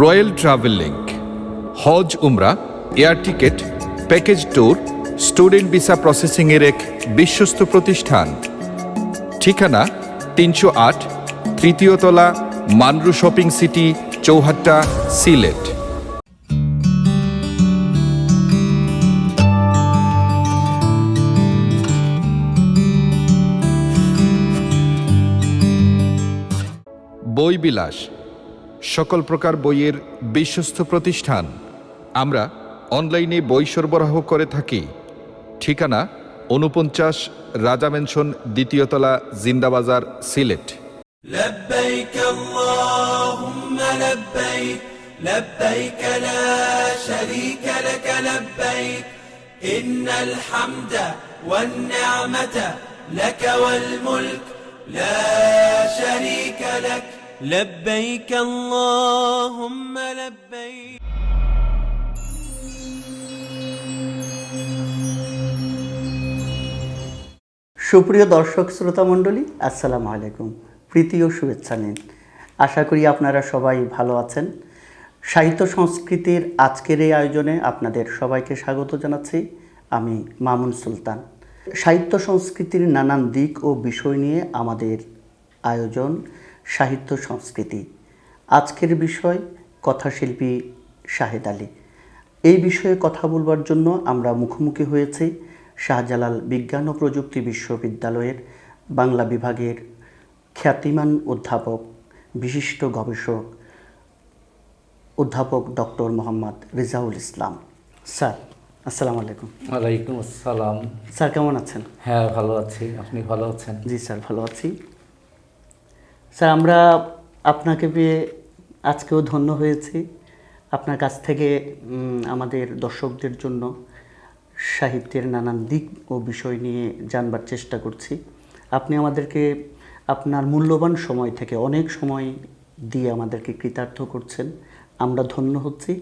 Royal travel link, হজ উমরা, air ticket, package tour, student visa প্রসেসিংয়ের এক বিশ্বস্ত প্রতিষ্ঠান। ঠিকানা ৩০৮ তৃতীয় তলা, মানরু শপিং সিটি, চৌহাট্টা, সিলেট। বই বিলাস, সকল প্রকার বইয়ের বিশ্বস্ত প্রতিষ্ঠান। আমরা অনলাইনে বই সরবরাহ করে থাকি। ঠিকানা ৪৯ রাজা মেনশন, দ্বিতীয় তলা, জিন্দাবাজার, সিলেট। لبيك اللهم لبيك لبيك لا شريك لك لبيك إن الحمد والنعمة لك والملك لا شريك لك لبيك اللهم لبيك। সুপ্রিয় দর্শক শ্রোতা মণ্ডলী, আসসালামু আলাইকুম। প্রীতি ও শুভেচ্ছা নিন। আশা করি আপনারা সবাই ভালো আছেন। সাহিত্য সংস্কৃতির আজকের এই আয়োজনে আপনাদের সবাইকে স্বাগত জানাচ্ছি। আমি মামুন সুলতান। সাহিত্য সংস্কৃতির নানান দিক ও বিষয় নিয়ে আমাদের আয়োজন সাহিত্য সংস্কৃতি। আজকের বিষয় কথাশিল্পী শাহেদ আলী। এই বিষয়ে কথা বলবার জন্য আমরা মুখোমুখি হয়েছি শাহজালাল বিজ্ঞান ও প্রযুক্তি বিশ্ববিদ্যালয়ের বাংলা বিভাগের খ্যাতিমান অধ্যাপক, বিশিষ্ট গবেষক অধ্যাপক ডক্টর মোহাম্মদ রিজাউল ইসলাম। স্যার, আসসালামু আলাইকুম। ওয়ালাইকুম আসসালাম। স্যার কেমন আছেন? হ্যাঁ, ভালো আছি। আপনি ভালো আছেন? জি স্যার, ভালো আছি। স্যার, আমরা আপনাকে পেয়ে আজকেও ধন্য হয়েছি। আপনার কাছ থেকে আমাদের দর্শকদের জন্য সাহিত্যের নানান দিক ও বিষয় নিয়ে জানবার চেষ্টা করছি। আপনি আমাদেরকে আপনার মূল্যবান সময় থেকে অনেক সময় দিয়ে আমাদেরকে কৃতার্থ করছেন। আমরা ধন্য হচ্ছি।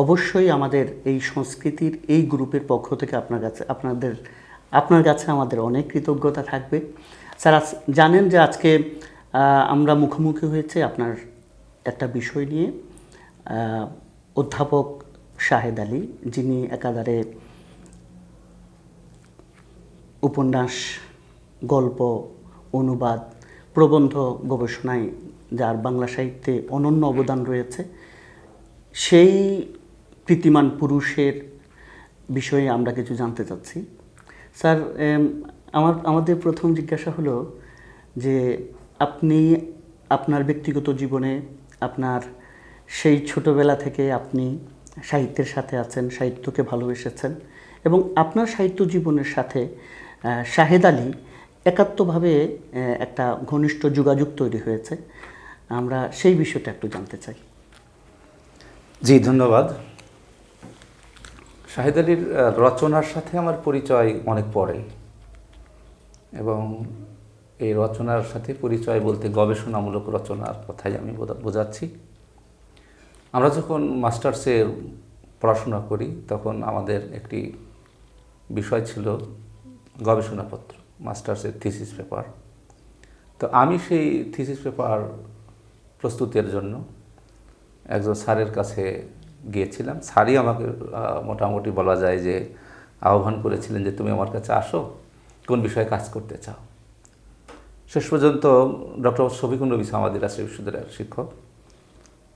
অবশ্যই আমাদের এই সংস্কৃতির এই গ্রুপের পক্ষ থেকে আপনার কাছে আমাদের অনেক কৃতজ্ঞতা থাকবে। স্যার, জানেন যে আজকে আমরা মুখোমুখি হয়েছে আপনার একটা বিষয় নিয়ে, অধ্যাপক শাহেদ আলী, যিনি একাধারে উপন্যাস, গল্প, অনুবাদ, প্রবন্ধ গবেষণায় যার বাংলা সাহিত্যে অনন্য অবদান রয়েছে, সেই কৃতিমান পুরুষের বিষয়ে আমরা কিছু জানতে চাচ্ছি। স্যার, আমাদের প্রথম জিজ্ঞাসা হলো যে আপনি আপনার ব্যক্তিগত জীবনে আপনার সেই ছোটোবেলা থেকে আপনি সাহিত্যের সাথে আছেন, সাহিত্যকে ভালোবেসেছেন এবং আপনার সাহিত্য জীবনের সাথে শাহেদ আলী একাত্মভাবে একটা ঘনিষ্ঠ যোগাযোগ তৈরি হয়েছে। আমরা সেই বিষয়টা একটু জানতে চাই। জি, ধন্যবাদ। শাহেদ আলীর রচনার সাথে আমার পরিচয় অনেক পরে, এবং এই রচনার সাথে পরিচয় বলতে গবেষণামূলক রচনার কথাই আমি বোঝাচ্ছি। আমরা যখন মাস্টার্সের পড়াশোনা করি তখন আমাদের একটি বিষয় ছিল গবেষণাপত্র, মাস্টার্সের থিসিস পেপার। তো আমি সেই থিসিস পেপার প্রস্তুতের জন্য একজন স্যারের কাছে গিয়েছিলাম। স্যারই আমাকে মোটামুটি বলা যায় যে আহ্বান করেছিলেন যে তুমি আমার কাছে আসো, কোন বিষয়ে কাজ করতে চাও। শেষ পর্যন্ত ডক্টর সফিকুন্নবী সামাদি রাজশাহী বিশ্ববিদ্যালয়ের শিক্ষক,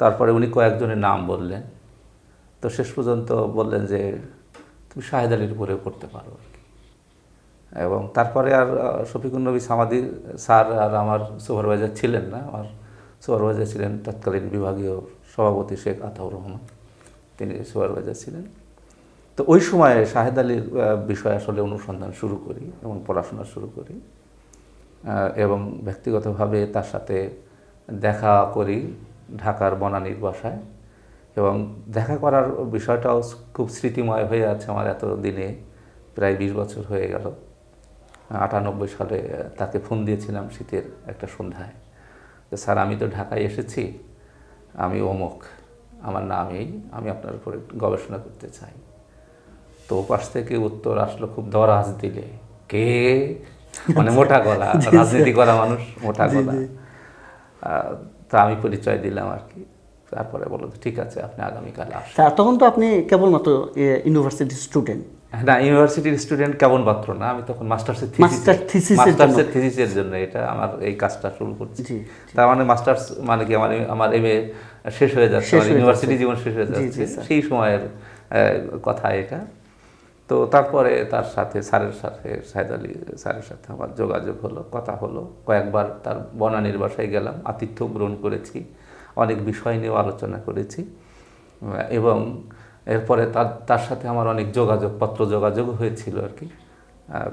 তারপরে উনি কয়েকজনের নাম বললেন। তো শেষ পর্যন্ত বললেন যে তুমি শাহেদ আলীর উপরেও করতে পারো আর কি। এবং তারপরে আর শফিকুন্নবী সামাদি স্যার আর আমার সুপারভাইজার ছিলেন না, আমার সুপারভাইজার ছিলেন তৎকালীন বিভাগীয় সভাপতি শেখ আতাউর রহমান, তিনি সুপারভাইজার ছিলেন। তো ওই সময়ে শাহেদ আলীর বিষয়ে আসলে অনুসন্ধান শুরু করি এবং পড়াশোনা শুরু করি, এবং ব্যক্তিগতভাবে তার সাথে দেখা করি ঢাকার বনানীর বাসায়। এবং দেখা করার বিষয়টাও খুব স্মৃতিময় হয়ে আছে আমার এত দিনে, প্রায় 20 বছর হয়ে গেল। 98 সালে তাকে ফোন দিয়েছিলাম শীতের একটা সন্ধ্যায়, যে স্যার আমি তো ঢাকায় এসেছি, আমি অমুক, আমার নাম এই, আমি আপনার উপরে গবেষণা করতে চাই। তো পাশ থেকে উত্তর আসলো খুব দরাজ দিলে, কে, মানে মোটা গলা, রাজনীতি করা মানুষ, মোটা গলা। তা আমি পরিচয় দিলাম আর কি। তারপরে বললো ঠিক আছে আপনি আগামীকাল আসুন। তখন তো আপনি কেবলমাত্র ইউনিভার্সিটি স্টুডেন্ট। না, ইউনিভার্সিটির স্টুডেন্ট কেবলমাত্র না, আমি তখন মাস্টার্সের থিসিসের জন্য এটা আমার এই কাজটা শুরু করছি। তার মানে মাস্টার্স মানে কি আমার এমএ শেষ হয়ে যাচ্ছে, ইউনিভার্সিটি জীবন শেষ হয়ে যাচ্ছে, সেই সময়ের কথা এটা। তো তারপরে তার সাথে শাহেদ আলী স্যারের সাথে আমার যোগাযোগ হলো, কথা হলো, কয়েকবার তার বনানীর বাসায় গেলাম, আতিথ্য গ্রহণ করেছি, অনেক বিষয় নিয়েও আলোচনা করেছি এবং এরপরে তার সাথে আমার অনেক পত্র যোগাযোগ হয়েছিল আর কি।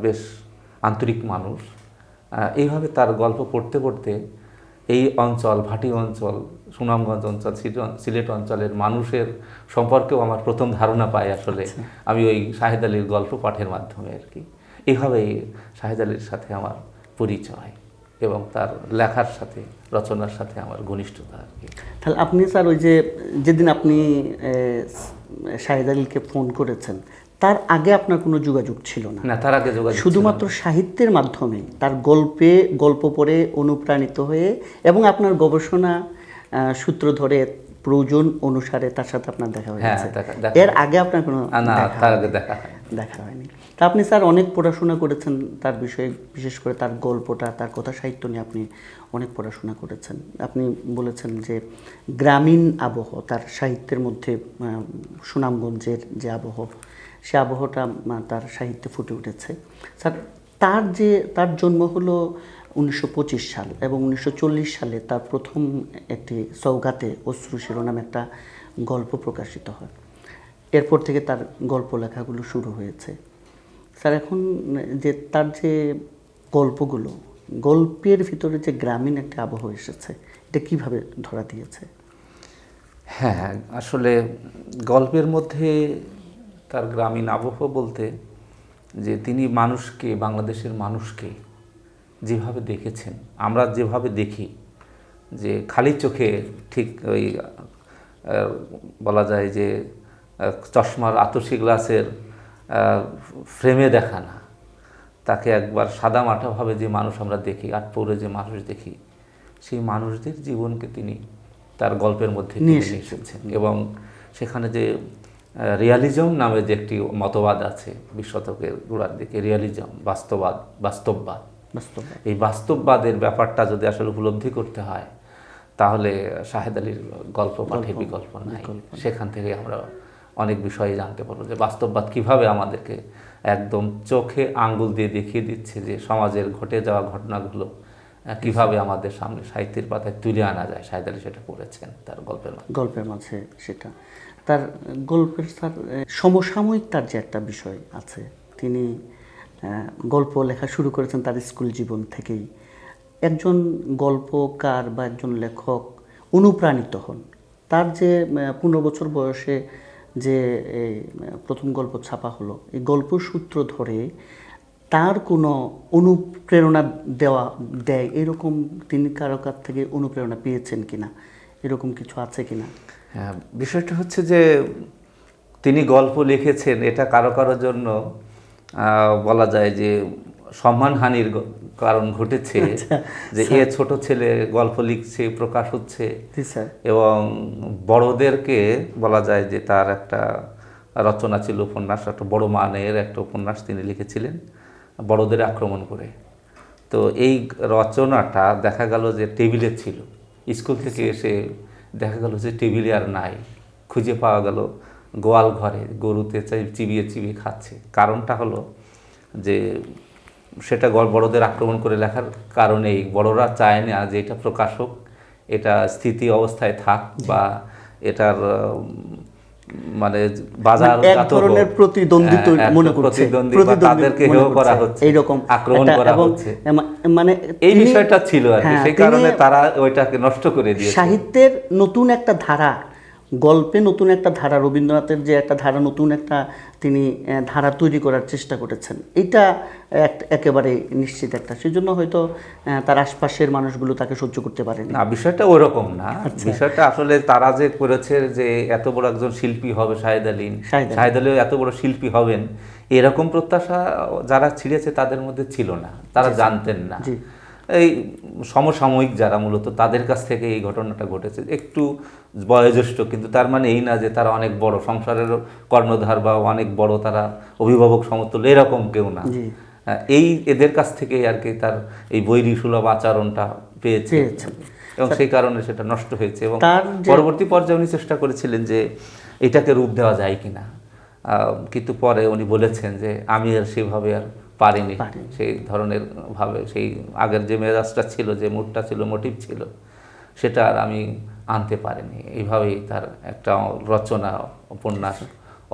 বেশ আন্তরিক মানুষ। এইভাবে তার গল্প পড়তে পড়তে এই অঞ্চল, ভাটি অঞ্চল, সুনামগঞ্জ অঞ্চল, সিলেট অঞ্চলের মানুষের সম্পর্কেও আমার প্রথম ধারণা পাই আসলে আমি ওই শাহেদ আলীর গল্প পাঠের মাধ্যমে আর কি। এইভাবেই শাহেদ আলীর সাথে আমার পরিচয় এবং তার লেখার সাথে, রচনার সাথে আমার ঘনিষ্ঠতা আর কি। তাহলে আপনি স্যার ওই যে যেদিন আপনি শাহেদ আলীকে ফোন করেছেন, তার আগে আপনার কোনো যোগাযোগ ছিল না? না, তার আগে যোগাযোগ শুধুমাত্র সাহিত্যের মাধ্যমে তার গল্প পড়ে অনুপ্রাণিত হয়ে এবং আপনার গবেষণা সূত্র ধরে প্রয়োজন অনুসারে তার সাথে আপনার দেখা হয়েছে। এর আগে আপনার কোনো দেখা হয়নি? তা আপনি স্যার অনেক পড়াশোনা করেছেন তার বিষয়ে, বিশেষ করে তার গল্পটা, তার কথা সাহিত্য নিয়ে আপনি অনেক পড়াশোনা করেছেন। আপনি বলেছেন যে গ্রামীণ আবহ তার সাহিত্যের মধ্যে, সুনামগঞ্জের যে আবহ, সে আবহটা তার সাহিত্যে ফুটে উঠেছে। স্যার তার জন্ম হলো 1925 সাল এবং 1940 সালে তার প্রথম একটি সৌগাতে অশ্রু শিরোনাম একটা গল্প প্রকাশিত হয়। এরপর থেকে তার গল্প লেখাগুলো শুরু হয়েছে। স্যার এখন যে তার যে গল্পগুলো, গল্পের ভিতরে যে গ্রামীণ একটা আবহ এসেছে, এটা কিভাবে ধরা দিয়েছে? হ্যাঁ, আসলে গল্পের মধ্যে তার গ্রামীণ আবহ বলতে যে তিনি মানুষকে, বাংলাদেশের মানুষকে যেভাবে দেখেছেন, আমরা যেভাবে দেখি যে খালি চোখে ঠিক ওই বলা যায় যে চশমার আতসী গ্লাসের ফ্রেমে দেখা না, তাকে একবার সাদা মাটাভাবে যে মানুষ আমরা দেখি, আটপৌরে যে মানুষ দেখি, সেই মানুষদের জীবনকে তিনি তার গল্পের মধ্যে নিয়ে এসেছেন। এবং সেখানে যে রিয়ালিজম নামে যে একটি মতবাদ আছে 20 শতকের গোড়ার দিকে, রিয়ালিজম, বাস্তববাদ, এই বাস্তববাদের ব্যাপারটা যদি আসলে উপলব্ধি করতে হয় তাহলে শাহেদ আলীর গল্প পাঠে বিকল্প নাই। সেখান থেকে আমরা অনেক বিষয় জানতে পারবো যে বাস্তববাদ কিভাবে আমাদেরকে একদম চোখে আঙ্গুল দিয়ে দেখিয়ে দিচ্ছে যে সমাজের ঘটে যাওয়া ঘটনাগুলো কিভাবে আমাদের সামনে সাহিত্যের পাতায় তুলে আনা যায়। শাহেদ আলী সেটা করেছেন তার গল্পের মাঝে। সেটা তার গল্পের স্যার সমসাময়িক তার যে একটা বিষয় আছে, তিনি গল্প লেখা শুরু করেছেন তার স্কুল জীবন থেকেই। একজন গল্পকার বা একজন লেখক অনুপ্রাণিত হন, তার যে 15 বছর বয়সে যে প্রথম গল্প ছাপা হলো, এই গল্প সূত্র ধরে তার কোনো অনুপ্রেরণা দেয় এরকম তিনি কারো কাছ থেকে অনুপ্রেরণা পেয়েছেন কিনা, এরকম কিছু আছে কিনা? হ্যাঁ, বিষয়টা হচ্ছে যে তিনি গল্প লিখেছেন, এটা কারো জন্য বলা যায় যে সম্মানহানির কারণ ঘটেছে যে এ ছোট ছেলে গল্প লিখছে, প্রকাশ হচ্ছে, এবং বড়দেরকে বলা যায় যে তার একটা রচনা ছিল, উপন্যাস, একটা বড় মানের একটা উপন্যাস তিনি লিখেছিলেন বড়দের আক্রমণ করে। তো এই রচনাটা দেখা গেল যে টেবিলে ছিল, স্কুল থেকে এসে দেখা গেল যে টেবিলে আর নাই, খুঁজে পাওয়া গেল গোয়াল ঘরে গরুতে চিবিয়ে খাচ্ছে। কারণটা হলো যে সেটা বড়দের আক্রমণ করে লেখার কারণেই বড়রা চায় না যে এটা প্রকাশ হোক, এটা স্থিতি অবস্থায় থাক, বা এটার মানে বাজার প্রতিদ্বন্দ্বিতা মনে করছে, তাদেরকে হেয় করা হচ্ছে, এইরকম আক্রমণ করা হচ্ছে, মানে এই বিষয়টা ছিল আর কি। সেই কারণে তারা ওইটাকে নষ্ট করে দিয়েছে। সাহিত্যের নতুন একটা ধারা, গল্পে নতুন একটা ধারা, রবীন্দ্রনাথের যে একটা ধারা, নতুন একটা তিনি ধারা তৈরি করার চেষ্টা করেছেন, এটা একেবারে নিশ্চিত একটা। সেজন্য হয়তো তার আশপাশের মানুষগুলো তাকে সহ্য করতে পারেনি। না, বিষয়টা ওরকম না। বিষয়টা আসলে তারা যে করেছে যে এত বড় একজন শিল্পী হবে শাহেদ আলী এত বড় শিল্পী হবেন, এরকম প্রত্যাশা যারা ছিঁড়েছে তাদের মধ্যে ছিল না, তারা জানতেন না। এই সমসাময়িক যারা মূলত তাদের কাছ থেকে এই ঘটনাটা ঘটেছে, একটু বয়োজ্যেষ্ঠ, কিন্তু তার মানে এই না যে তারা অনেক বড় সংসারের কর্ণধার বা অনেক বড় তারা অভিভাবক সমতুল্য, এরকম কেউ না। এই এদের কাছ থেকে আর কি তার এই বৈরী সুলভ আচরণটা পেয়েছে এবং সেই কারণে সেটা নষ্ট হয়েছে। এবং পরবর্তী পর্যায়ে উনি চেষ্টা করেছিলেন যে এটাকে রূপ দেওয়া যায় কিনা, কিন্তু পরে উনি বলেছেন যে আমি আর সেভাবে আর পারিনি, সেই ধরনের ভাবে সেই আগের যে মেজাজটা ছিল, যে মুডটা ছিল, মোটিভ ছিল, সেটা আর আমি আনতে পারিনি। এইভাবেই তার একটা রচনা, উপন্যাস,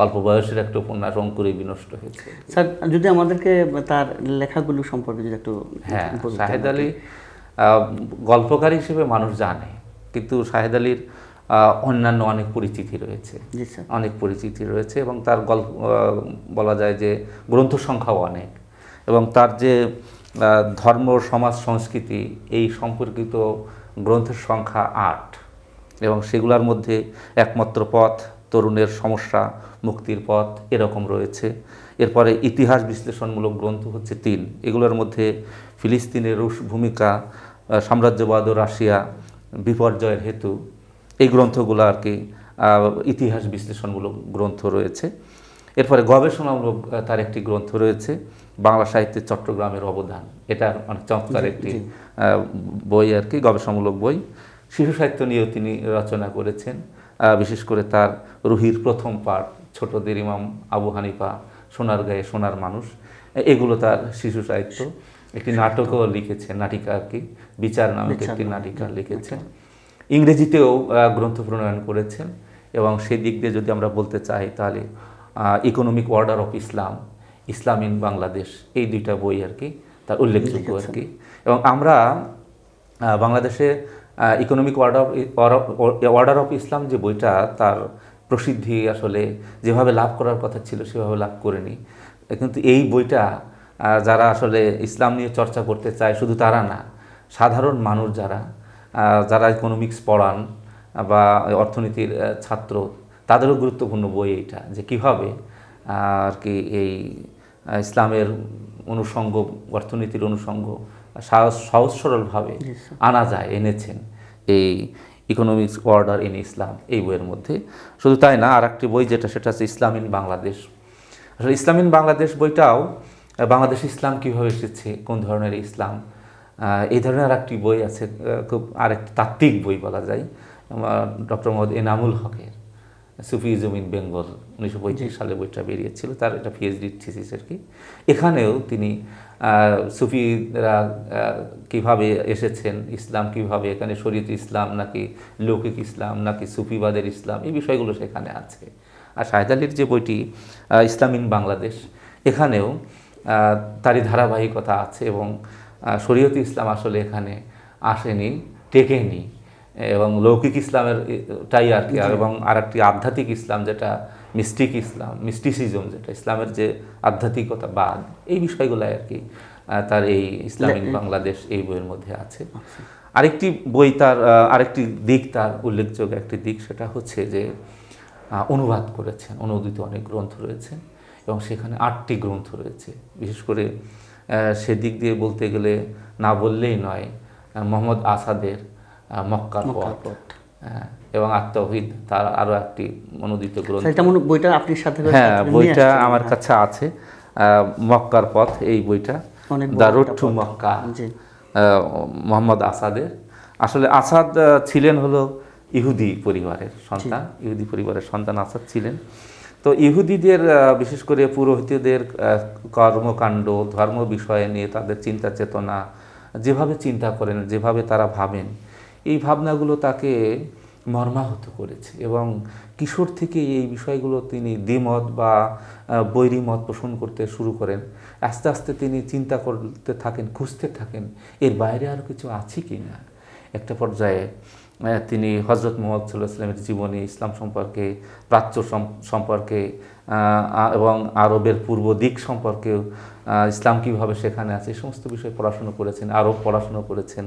অল্প বয়সের একটা উপন্যাস অঙ্কুরে বিনষ্ট হয়েছে। স্যার যদি আমাদেরকে তার লেখাগুলো সম্পর্কে যদি একটু। হ্যাঁ, শাহেদ আলী গল্পকার হিসেবে মানুষ জানে, কিন্তু শাহেদ আলীর অন্যান্য অনেক পরিচিতি রয়েছে, অনেক পরিচিতি রয়েছে এবং তার গল্প বলা যায় যে গ্রন্থ সংখ্যাও অনেক, এবং তার যে ধর্ম, সমাজ, সংস্কৃতি এই সম্পর্কিত গ্রন্থের সংখ্যা 8 এবং সেগুলোর মধ্যে একমাত্র পথ, তরুণের সমস্যা, মুক্তির পথ এরকম রয়েছে। এরপরে ইতিহাস বিশ্লেষণমূলক গ্রন্থ হচ্ছে 3, এগুলোর মধ্যে ফিলিস্তিনের রুশ ভূমিকা, সাম্রাজ্যবাদ ও রাশিয়া, বিপর্যয়ের হেতু, এই গ্রন্থগুলো আর কি ইতিহাস বিশ্লেষণমূলক গ্রন্থ রয়েছে। এরপরে গবেষণামূলক তার একটি গ্রন্থ রয়েছে, বাংলা সাহিত্যে চট্টগ্রামের অবদান, এটা অনেক চমৎকার একটি বই আর কি, গবেষণামূলক বই। শিশু সাহিত্য নিয়েও তিনি রচনা করেছেন, বিশেষ করে তার রুহির প্রথম পাঠ, ছোটদের ইমাম আবু হানিফা, সোনার গায়ে সোনার মানুষ, এগুলো তার শিশু সাহিত্য। একটি নাটকও লিখেছেন, নাটিকা আর কি, বিচার নামক একটি নাটিকা লিখেছেন। ইংরেজিতেও গ্রন্থ প্রণয়ন করেছেন এবং সেই দিক দিয়ে যদি আমরা বলতে চাই তাহলে economic order of Islam, Islam in Bangladesh, এই 2টা বই আর কি তার উল্লেখযোগ্য আর কি। এবং আমরা বাংলাদেশে ইকোনমিক অর্ডার অফ ইসলাম যে বইটা, তার প্রসিদ্ধি আসলে যেভাবে লাভ করার কথা ছিল সেভাবে লাভ করেনি, কিন্তু এই বইটা যারা আসলে ইসলাম নিয়ে চর্চা করতে চায়, শুধু তারা না, সাধারণ মানুষ যারা ইকোনমিক্স পড়ান বা অর্থনীতির ছাত্র, তাদেরও গুরুত্বপূর্ণ বই এইটা, যে কীভাবে আর কি এই ইসলামের অনুষঙ্গ, অর্থনীতির অনুষঙ্গ সহজ সরলভাবে আনা যায়, এনেছেন এই ইকোনমিক্স অর্ডার ইন ইসলাম এই বইয়ের মধ্যে। শুধু তাই না, আর একটি বই যেটা, সেটা হচ্ছে ইসলাম ইন বাংলাদেশ। আসলে ইসলাম ইন বাংলাদেশ বইটাও বাংলাদেশ ইসলাম কীভাবে এসেছে, কোন ধরনের ইসলাম, এই ধরনের আরেকটি বই আছে, খুব আরেকটি তাত্ত্বিক বই বলা যায়, ডক্টর মোহাম্মদ এনামুল হকের সুফিজম ইন বেঙ্গল, 1935 সালে বইটা বেরিয়েছিল, তার এটা পিএইচডি থিসিস আর কি। এখানেও তিনি সুফিরা কিভাবে এসেছেন, ইসলাম কিভাবে, এখানে শরীয়ত ইসলাম নাকি লৌকিক ইসলাম নাকি সুফিবাদের ইসলাম, এই বিষয়গুলো সেখানে আছে। আর শাহেদ আলীর যে বইটি ইসলাম ইন বাংলাদেশ, এখানেও তারই ধারাবাহিকতা আছে এবং শরীয়ত ইসলাম আসলে এখানে আসেনি, টেকেনি, এবং লৌকিক ইসলামের টাই আর কি, এবং আর একটি আধ্যাত্মিক ইসলাম যেটা মিস্টিক ইসলাম, মিস্টিসিজম, যেটা ইসলামের যে আধ্যাত্মিকতা বাদ, এই বিষয়গুলো আর কি তার এই ইসলাম ইন বাংলাদেশ এই বইয়ের মধ্যে আছে। আরেকটি বই, তার আরেকটি দিক, তার উল্লেখযোগ্য একটি দিক, সেটা হচ্ছে যে অনুবাদ করেছেন, অনুদিত অনেক গ্রন্থ রয়েছে এবং সেখানে 8টি গ্রন্থ রয়েছে। বিশেষ করে সেদিক দিয়ে বলতে গেলে না বললেই নয়, মোহাম্মদ আসাদের মক্কার পথ এবং আত্মাহিদ, তার আরও একটি অনুদিত গ্রন্থ। বইটা আপনার সাথে? হ্যাঁ, বইটা আমার কাছে আছে, মক্কার পথ, এই বইটা, the road to Mecca, Muhammad আসাদের। আসলে আসাদ ছিলেন হলো ইহুদি পরিবারের সন্তান, ইহুদি পরিবারের সন্তান আসাদ ছিলেন। তো ইহুদিদের বিশেষ করে পুরোহিতদের কর্মকাণ্ড, ধর্ম বিষয়ে নিয়ে তাদের চিন্তা চেতনা, যেভাবে চিন্তা করেন, যেভাবে তারা ভাবেন, এই ভাবনাগুলো তাকে মর্মাহত করেছে এবং কিশোর থেকে এই বিষয়গুলো তিনি দ্বিমত বা বৈরী মত পোষণ করতে শুরু করেন। আস্তে আস্তে তিনি চিন্তা করতে থাকেন, খুঁজতে থাকেন এর বাইরে আরও কিছু আছে কি না। একটা পর্যায়ে তিনি হজরত মুহাম্মদ সাল্লাল্লাহু আলাইহি ওয়াসাল্লামের জীবনী, ইসলাম সম্পর্কে, প্রাচ্য সম্পর্কে এবং আরবের পূর্ব দিক সম্পর্কেও, ইসলাম কীভাবে সেখানে আছে, এই সমস্ত বিষয়ে পড়াশুনো করেছেন, আরব পড়াশুনো করেছেন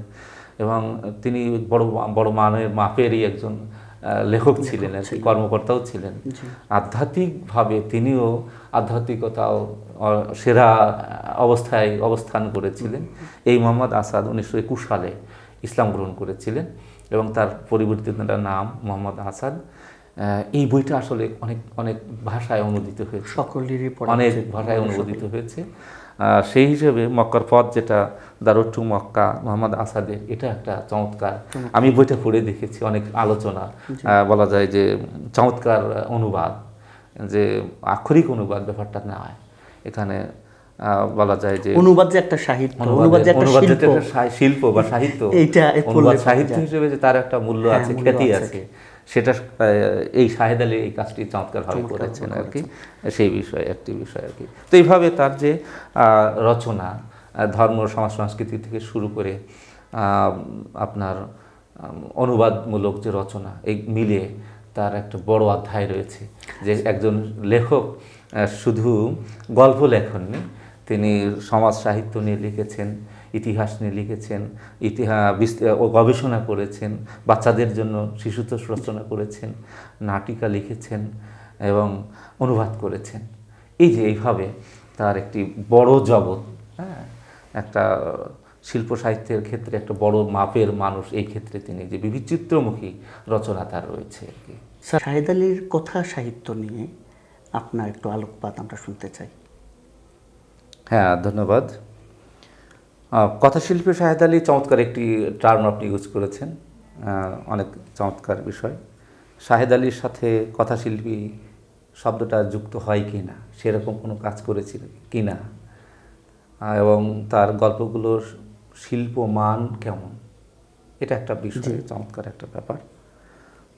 এবং তিনি বড় মাপেরই একজন লেখক ছিলেন আর কি, কর্মকর্তাও ছিলেন। আধ্যাত্মিকভাবে তিনিও আধ্যাত্মিকতাও সেরা অবস্থায় অবস্থান করেছিলেন। এই মোহাম্মদ আসাদ 1921 সালে ইসলাম গ্রহণ করেছিলেন এবং তার পরিবর্তিত নাম মোহাম্মদ আসাদ। এই বইটা আসলে অনেক অনেক ভাষায় অনুদিত হয়েছে, সকলেরই অনেক ভাষায় অনুদিত হয়েছে। সেই হিসেবে মক্কার পথ, যেটা দারুদ টু মক্কা মোহাম্মদ আসাদের, এটা একটা চমৎকার। আমি বইটা পড়ে দেখেছি, অনেক আলোচনা, বলা যায় যে চমৎকার অনুবাদ, যে আক্ষরিক অনুবাদ ব্যাপারটা নয় এখানে, বলা যায় যে অনুবাদ যে একটা সাহিত্য, অনুবাদ যে একটা শিল্প বা সাহিত্য, অনুবাদ সাহিত্য হিসেবে যে তার একটা মূল্য আছে, খ্যাতি আছে, সেটা এই শাহেদ আলী এই কাজটি চমৎকারভাবে করেছেন আর কি। সেই বিষয়ে একটি বিষয় আর কি। তো এইভাবে তার যে রচনা, ধর্ম সমাজ সংস্কৃতি থেকে শুরু করে আপনার অনুবাদমূলক যে রচনা, এই মিলিয়ে তার একটা বড় অধ্যায় রয়েছে। যে একজন লেখক শুধু গল্প লেখননি, তিনি সমাজ সাহিত্য নিয়ে লিখেছেন, ইতিহাস নিয়ে লিখেছেন, ও গবেষণা করেছেন, বাচ্চাদের জন্য শিশুতোষ রচনা করেছেন, নাটিকা লিখেছেন এবং অনুবাদ করেছেন। এই যে এইভাবে তার একটি বড় জগৎ, হ্যাঁ, একটা শিল্প সাহিত্যের ক্ষেত্রে একটা বড় মাপের মানুষ। এই ক্ষেত্রে তিনি যে বিচিত্রমুখী রচনা তার রয়েছে আর কি। স্যার, শাহেদ আলীর কথা সাহিত্য নিয়ে আপনার একটু আলোকপাত আমরা শুনতে চাই। হ্যাঁ, ধন্যবাদ। কথাশিল্পী শাহেদ আলী, চমৎকার একটি টার্ম আপনি ইউজ করেছেন, অনেক চমৎকার বিষয়। শাহেদ আলীর সাথে কথাশিল্পী শব্দটা যুক্ত হয় কি না, সেরকম কোনো কাজ করেছিল কি না, এবং তার গল্পগুলোর শিল্প মান কেমন, এটা একটা বিষয়, চমৎকার একটা ব্যাপার।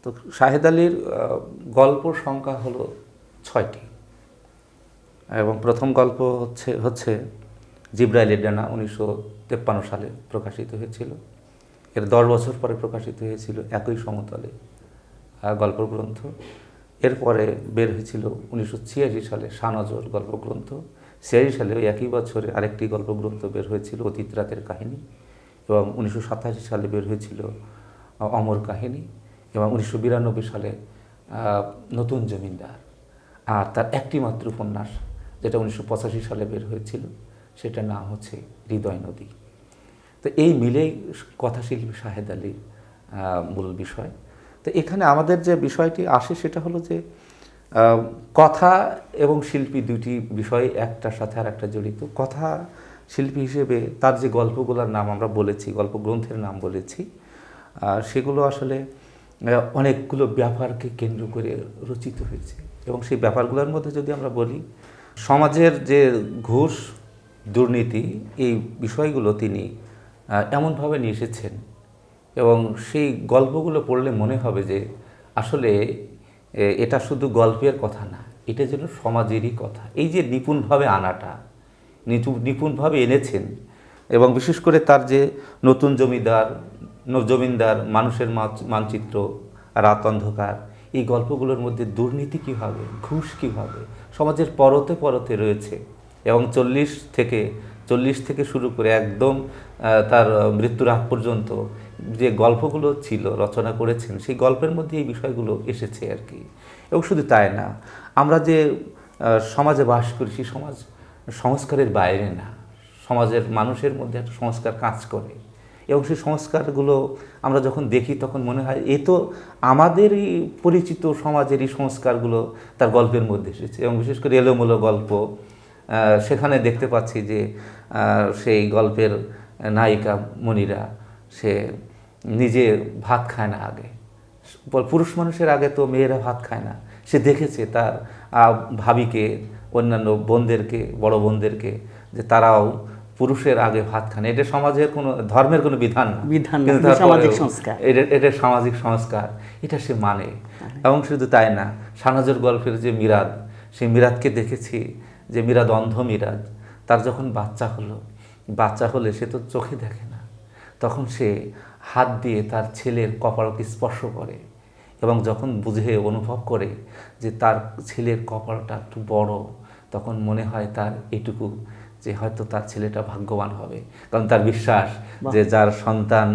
তো শাহেদ আলীর গল্প সংখ্যা হলো 6টি এবং প্রথম গল্প হচ্ছে জিব্রাইলের ডানা, 1953 সালে প্রকাশিত হয়েছিল। এর 10 বছর পরে প্রকাশিত হয়েছিল একই সমতলে গল্প গ্রন্থ। এরপরে বের হয়েছিল 1986 সালে শাহনজর গল্পগ্রন্থ। 86 সালে ওই একই বছরে আরেকটি গল্পগ্রন্থ বের হয়েছিল অতীত রাতের কাহিনী, এবং 1987 সালে বের হয়েছিল অমর কাহিনী, এবং 1992 সালে নতুন জমিদার। আর তার একটি মাত্র উপন্যাস, যেটা 1985 সালে বের হয়েছিল, সেটার নাম হচ্ছে হৃদয় নদী। তো এই মিলেই কথাশিল্পী শাহেদ আলীর মূল বিষয়। তো এখানে আমাদের যে বিষয়টি আসে সেটা হলো যে কথা এবং শিল্পী দুটি বিষয় একটার সাথে আর একটা জড়িত। কথা শিল্পী হিসেবে তার যে গল্পগুলোর নাম আমরা বলেছি, গল্পগ্রন্থের নাম বলেছি, সেগুলো আসলে অনেকগুলো ব্যাপারকে কেন্দ্র করে রচিত হয়েছে। এবং সেই ব্যাপারগুলোর মধ্যে যদি আমরা বলি, সমাজের যে ঘুষ, দুর্নীতি, এই বিষয়গুলো তিনি এমনভাবে নিয়ে এসেছেন, এবং সেই গল্পগুলো পড়লে মনে হবে যে আসলে এটা শুধু গল্পের কথা না, এটা যেন সমাজেরই কথা। এই যে নিপুণভাবে আনাটা, নিপুণভাবে এনেছেন, এবং বিশেষ করে তার যে নতুন জমিদার, মানুষের মানচিত্র, রাত অন্ধকার, এই গল্পগুলোর মধ্যে দুর্নীতি কীভাবে, ঘুষ কীভাবে সমাজের পরতে পরতে রয়েছে, এবং 40 থেকে শুরু করে একদম তার মৃত্যুর আগ পর্যন্ত যে গল্পগুলো ছিল, রচনা করেছেন, সেই গল্পের মধ্যে এই বিষয়গুলো এসেছে আর কি। এবং শুধু তাই না, আমরা যে সমাজে বাস করি, সেই সমাজ সংস্কারের বাইরে না, সমাজের মানুষের মধ্যে একটা সংস্কার কাজ করে, এবং সেই সংস্কারগুলো আমরা যখন দেখি তখন মনে হয় এ তো আমাদেরই পরিচিত সমাজেরই সংস্কারগুলো তার গল্পের মধ্যে এসেছে। এবং বিশেষ করে এলোমেলো গল্প, সেখানে দেখতে পাচ্ছি যে সেই গল্পের নায়িকা মনিরা, সে নিজে ভাত খায় না আগে, পুরুষ মানুষের আগে তো মেয়েরা ভাত খায় না। সে দেখেছে তার ভাবিকে, অন্যান্য বোনদেরকে, বড় বোনদেরকে, যে তারাও পুরুষের আগে ভাত খান। এটা সমাজের কোনো ধর্মের কোনো বিধান না, সামাজিক সংস্কার, এটা সামাজিক সংস্কার, এটা সে মানে। এবং শুধু তাই না, শাহনজর গল্পের যে মিরাদ, সেই মিরাদকে দেখেছি, যে মিরাদ অন্ধ মিরাদ, তার যখন বাচ্চা হলে সে তো চোখে দেখে না, তখন সে হাত দিয়ে তার ছেলের কপালকে স্পর্শ করে, এবং যখন বুঝে অনুভব করে যে তার ছেলের কপালটা একটু বড়, তখন মনে হয় তার এটুকু যে হয়তো তার ছেলেটা ভাগ্যবান হবে। কারণ তার বিশ্বাস যে যার সন্তান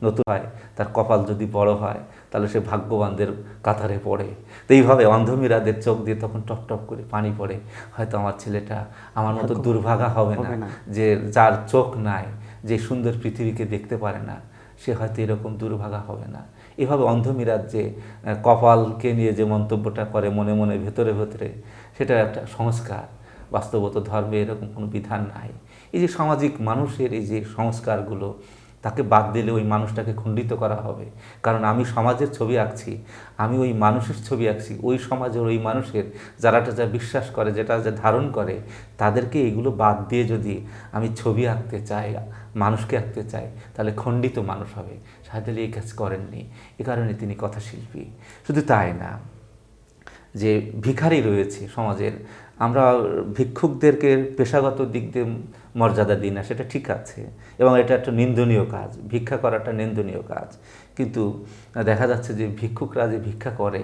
নতুন হয়, তার কপাল যদি বড় হয়, তাহলে সে ভাগ্যবানদের কাতারে পড়ে। তো এইভাবে অন্ধমিরাদের চোখ দিয়ে তখন টপ টপ করে পানি পড়ে, হয়তো আমার ছেলেটা আমার মতো দুর্ভাগা হবে না, যে যার চোখ নাই, যে সুন্দর পৃথিবীকে দেখতে পারে না, সে হয়তো এরকম দুর্ভাগা হবে না। এভাবে অন্ধমিরাজ যে কপালকে নিয়ে যে মন্তব্যটা করে মনে মনে ভেতরে ভেতরে, সেটা একটা সংস্কার। বাস্তবত ধর্মে এরকম কোনো বিধান নাই। এই যে সামাজিক মানুষের এই যে সংস্কারগুলো, তাকে বাদ দিলে ওই মানুষটাকে খণ্ডিত করা হবে। কারণ আমি সমাজের ছবি আঁকছি, আমি ওই মানুষের ছবি আঁকছি, ওই সমাজের ওই মানুষের যারাটা যা বিশ্বাস করে, যেটা যা ধারণ করে, তাদেরকে এগুলো বাদ দিয়ে যদি আমি ছবি আঁকতে চাই, মানুষকে আঁকতে চাই, তাহলে খণ্ডিত মানুষ হবে। শাহেদ আলী এই কাজ করেননি, এ কারণে তিনি কথাশিল্পী। শুধু তাই না, যে ভিখারি রয়েছে সমাজের, আমরা ভিক্ষুকদেরকে পেশাগত দিক দিয়ে মর্যাদা দিই না, সেটা ঠিক আছে, এবং এটা একটা নিন্দনীয় কাজ, ভিক্ষা করাটা নিন্দনীয় কাজ। কিন্তু দেখা যাচ্ছে যে ভিক্ষুকরা যে ভিক্ষা করে,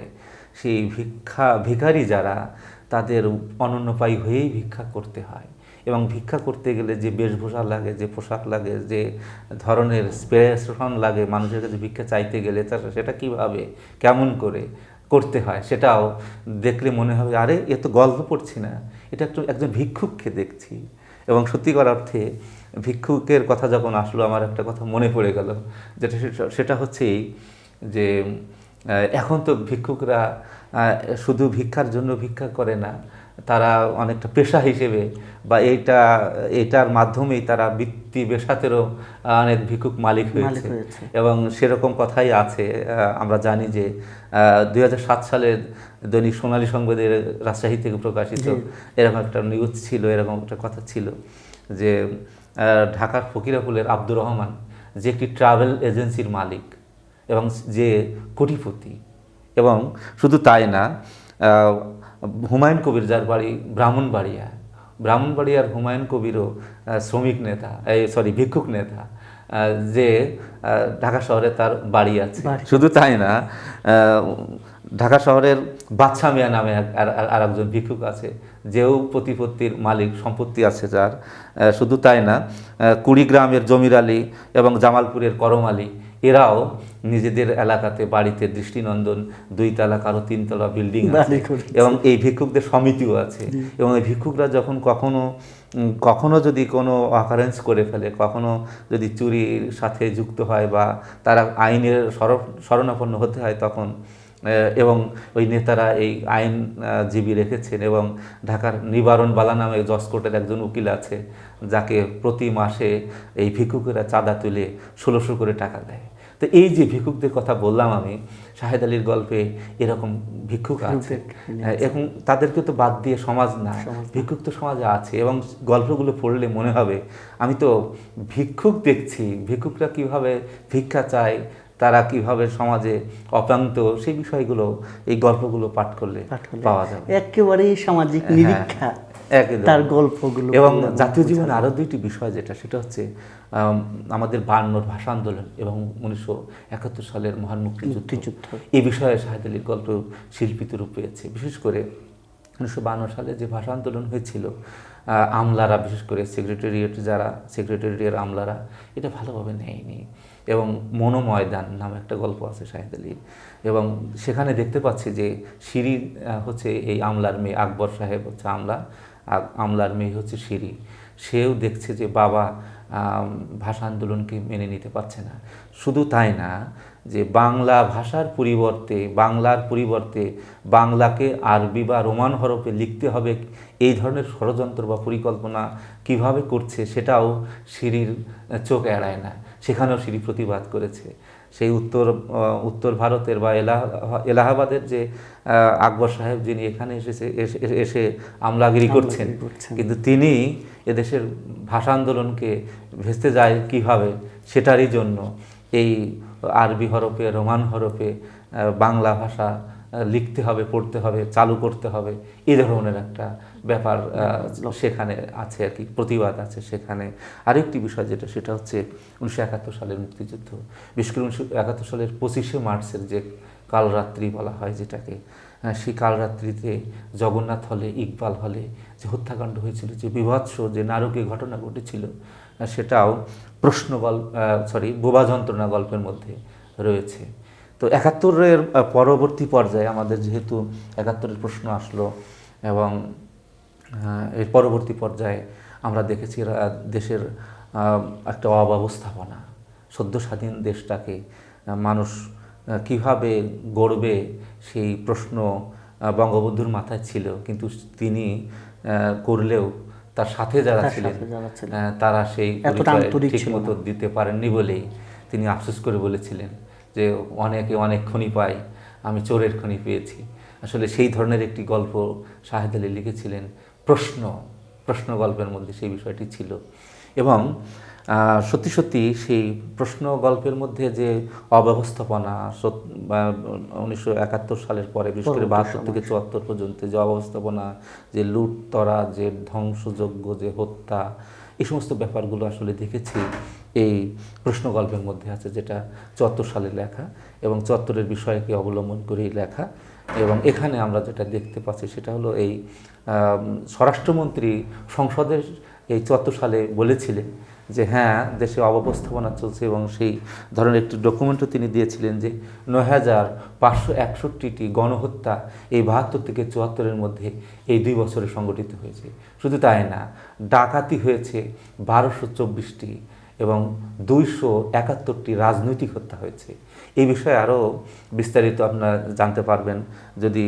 সেই ভিখারি যারা, তাদের অনন্যপায়ী হয়েই ভিক্ষা করতে হয়। এবং ভিক্ষা করতে গেলে যে বেশভূষা লাগে, যে পোশাক লাগে, যে ধরনের স্পেশন লাগে মানুষের কাছে ভিক্ষা চাইতে গেলে, সেটা কীভাবে কেমন করে করতে হয়, সেটাও দেখলে মনে হবে আরে এ তো গল্প পড়ছি না, এটা একজন ভিক্ষুককে দেখছি। এবং সত্যিকার অর্থে ভিক্ষুকের কথা যখন আসলো, আমার একটা কথা মনে পড়ে গেল, যেটা সেটা হচ্ছেই যে এখন তো ভিক্ষুকরা শুধু ভিক্ষার জন্য ভিক্ষা করে না, তারা অনেকটা পেশা হিসেবে বা এইটার মাধ্যমেই তারা বৃত্তি বেশাতেরও অনেক ভিক্ষুক মালিক হয়েছে। এবং সেরকম কথাই আছে। আমরা জানি যে 2007 সালের দৈনিক সোনালী সংবাদের রাজশাহী থেকে প্রকাশিত এরকম একটা নিউজ ছিল, এরকম একটা কথা ছিল যে ঢাকার ফকিরাপুলের আব্দুর রহমান, যে একটি ট্রাভেল এজেন্সির মালিক এবং যে কোটিপতি, এবং শুধু তাই না, হুমায়ুন কবির যার বাড়ি ব্রাহ্মণবাড়িয়ার হুমায়ুন কবিরও শ্রমিক নেতা, ভিক্ষুক নেতা, যে ঢাকা শহরে তার বাড়ি আছে। শুধু তাই না, ঢাকা শহরের বাদশা মিয়া নামে আর একজন ভিক্ষুক আছে, যেও প্রতিপত্তির মালিক, সম্পত্তি আছে যার। শুধু তাই না, কুড়িগ্রামের জমির আলী এবং জামালপুরের করম আলী, এরাও নিজেদের এলাকাতে বাড়িতে দৃষ্টিনন্দন 2 তলা, কারো 3 তলা বিল্ডিং আছে, এবং এই ভিক্ষুকদের সমিতিও আছে। এবং এই ভিক্ষুকরা যখন কখনো যদি কোনো অকারেন্স করে ফেলে, কখনো যদি চুরির সাথে যুক্ত হয় বা তারা আইনের শরণাপন্ন হতে হয়, তখন এবং ওই নেতারা এই আইনজীবী রেখেছেন, এবং ঢাকার নিবারণ বালা নামে জজকোর্টের একজন উকিল আছে, যাকে প্রতি মাসে এই ভিক্ষুকেরা চাঁদা তুলে 1600 করে টাকা দেয়। তো এই যে ভিক্ষুকদের কথা বললাম আমি, শাহেদ আলীর গল্পে এরকম ভিক্ষুক আছে, এবং তাদেরকে তো বাদ দিয়ে সমাজ না, ভিক্ষুক তো সমাজে আছে। এবং গল্পগুলো পড়লে মনে হবে আমি তো ভিক্ষুক দেখছি, ভিক্ষুকরা কীভাবে ভিক্ষা চায়, তারা কিভাবে সমাজে অপ্রান্ত, সেই বিষয়গুলো এই গল্পগুলো পাঠ করলে পাওয়া যাবে। একেবারেই সামাজিক নিরীক্ষা তার গল্পগুলো। এবং জাতীয় জীবনে আরও 2টি বিষয়, সেটা হচ্ছে আমাদের 52 ভাষা আন্দোলন এবং 1971 সালের মহান মুক্তিযুদ্ধ। এই বিষয়ে শাহেদ আলীর গল্প শিল্পিত রূপ পেয়েছে। বিশেষ করে 1952 সালে যে ভাষা আন্দোলন হয়েছিল, আমলারা, বিশেষ করে সেক্রেটারিয়েট আমলারা এটা ভালোভাবে নেয়নি। এবং মনোময়দান নামে একটা গল্প আছে শাহেদ আলীর, এবং সেখানে দেখতে পাচ্ছি যে শিরি হচ্ছে এই আমলার মেয়ে, আকবর সাহেব হচ্ছে আমলার মেয়ে হচ্ছে শিরি। সেও দেখছে যে বাবা ভাষা আন্দোলনকে মেনে নিতে পারছে না। শুধু তাই না, যে বাংলার পরিবর্তে বাংলাকে আরবি বা রোমান হরফে লিখতে হবে, এই ধরনের ষড়যন্ত্র বা পরিকল্পনা কিভাবে করছে, সেটাও শিরির চোখ এড়ায় না। সেখানেও শিরি প্রতিবাদ করেছে। সেই উত্তর ভারতের বা এলাহাবাদের যে আকবর সাহেব, যিনি এখানে এসে আমলাগিরি করছেন, কিন্তু তিনি এদেশের ভাষা আন্দোলনকে ভেস্তে যায় কিভাবে, সেটারই জন্য এই আরবি হরফে, রোমান হরফে বাংলা ভাষা লিখতে হবে, পড়তে হবে, চালু করতে হবে, এই ধরনের একটা ব্যাপার সেখানে আছে আর কি, প্রতিবাদ আছে সেখানে। আরেকটি বিষয় সেটা হচ্ছে 1971 সালের মুক্তিযুদ্ধ। বিশেষ করে 1971 সালের 25শে মার্চের যে কালরাত্রি বলা হয় যেটাকে, সেই কালরাত্রিতে জগন্নাথ হলে, ইকবাল হলে যে হত্যাকাণ্ড হয়েছিল, যে বিভৎস, যে নারকীয় ঘটনা ঘটেছিল, সেটাও বোবা যন্ত্রণা গল্পের মধ্যে রয়েছে। তো ৭১-এর পরবর্তী পর্যায়ে আমাদের যেহেতু ৭১-এর প্রশ্ন আসলো এবং এর পরবর্তী পর্যায়ে আমরা দেখেছি দেশের একটা অব্যবস্থাপনা, সদ্য স্বাধীন দেশটাকে মানুষ কিভাবে গড়বে সেই প্রশ্ন বঙ্গবন্ধুর মাথায় ছিল, কিন্তু তিনি করলেও তার সাথে যারা ছিলেন তারা সেই ঠিক মতো দিতে পারেননি বলেই তিনি আফসোস করে বলেছিলেন যে অনেকে অনেক খনি পায়, আমি চোরের খনি পেয়েছি। আসলে সেই ধরনের একটি গল্প শাহেদ আলী লিখেছিলেন। প্রশ্ন গল্পের মধ্যে সেই বিষয়টি ছিল এবং সত্যি সত্যি সেই প্রশ্ন গল্পের মধ্যে যে অব্যবস্থাপনা 19৭১ সালের পরে, বিশেষ করে ৭২ থেকে ৭৪ পর্যন্ত যে অব্যবস্থাপনা, যে লুটতরা, যে ধ্বংসযজ্ঞ, যে হত্যা, এই সমস্ত ব্যাপারগুলো আসলে দেখেছি এই প্রশ্ন গল্পের মধ্যে আছে, যেটা ৭৪ সালে লেখা এবং ৭৪-এর বিষয়কে অবলম্বন করেই লেখা। এবং এখানে আমরা যেটা দেখতে পাচ্ছি সেটা হলো এই স্বরাষ্ট্রমন্ত্রী সংসদের এই ৭৪ সালে বলেছিলেন যে হ্যাঁ, দেশে অব্যবস্থাপনা চলছে এবং সেই ধরনের একটি ডকুমেন্টও তিনি দিয়েছিলেন যে ৯,৫৬১টি গণহত্যা এই ৭২ থেকে ৭৪-এর মধ্যে এই 2 বছরে সংগঠিত হয়েছে। শুধু তাই না, ডাকাতি হয়েছে ১২২৪টি এবং ২৭১টি রাজনৈতিক হত্যা হয়েছে। এই বিষয়ে আরও বিস্তারিত আপনারা জানতে পারবেন যদি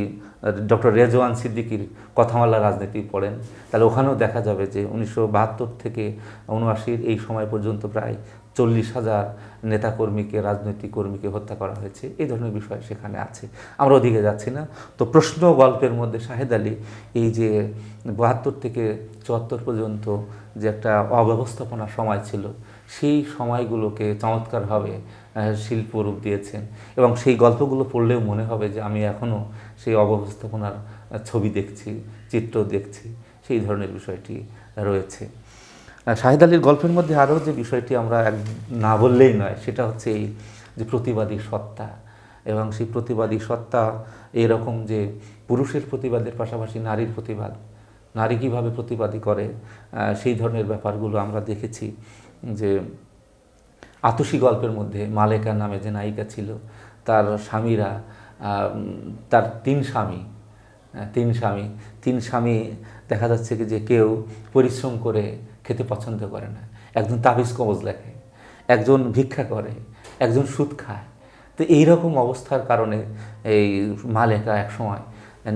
ডক্টর রেজওয়ান সিদ্দিকীর কথামালা রাজনীতি পড়েন, তাহলে ওখানেও দেখা যাবে যে 1972 থেকে 79 এই সময় পর্যন্ত প্রায় 40,000 নেতাকর্মীকে, রাজনৈতিক কর্মীকে হত্যা করা হয়েছে। এই ধরনের বিষয় সেখানে আছে, আমরা ওদিকে যাচ্ছি না। তো প্রশ্ন গল্পের মধ্যে শাহেদ আলী এই যে 72 থেকে 74 পর্যন্ত যে একটা অব্যবস্থাপনার সময় ছিল, সেই সময়গুলোকে চমৎকারভাবে শিল্পরূপ দিয়েছেন এবং সেই গল্পগুলো পড়লেও মনে হবে যে আমি এখনও সেই অব্যবস্থাপনার ছবি দেখছি, চিত্র দেখছি, সেই ধরনের বিষয়টি রয়েছে। শাহেদ আলীর গল্পের মধ্যে আরও যে বিষয়টি আমরা না বললেই নয়, সেটা হচ্ছে এই যে প্রতিবাদী সত্তা এবং সেই প্রতিবাদী সত্তা এরকম যে পুরুষের প্রতিবাদের পাশাপাশি নারীর প্রতিবাদ, নারী কীভাবে প্রতিবাদী করে, সেই ধরনের ব্যাপারগুলো আমরা দেখেছি। যে আতসী গল্পের মধ্যে মালেকা নামে যে নায়িকা ছিল, তার স্বামীরা, তার তিন স্বামী দেখা যাচ্ছে কি যে কেউ পরিশ্রম করে খেতে পছন্দ করে না, একজন তাবিজ কবজ লেখে, একজন ভিক্ষা করে, একজন সুদ খায়। তো এইরকম অবস্থার কারণে এই মালেকা একসময়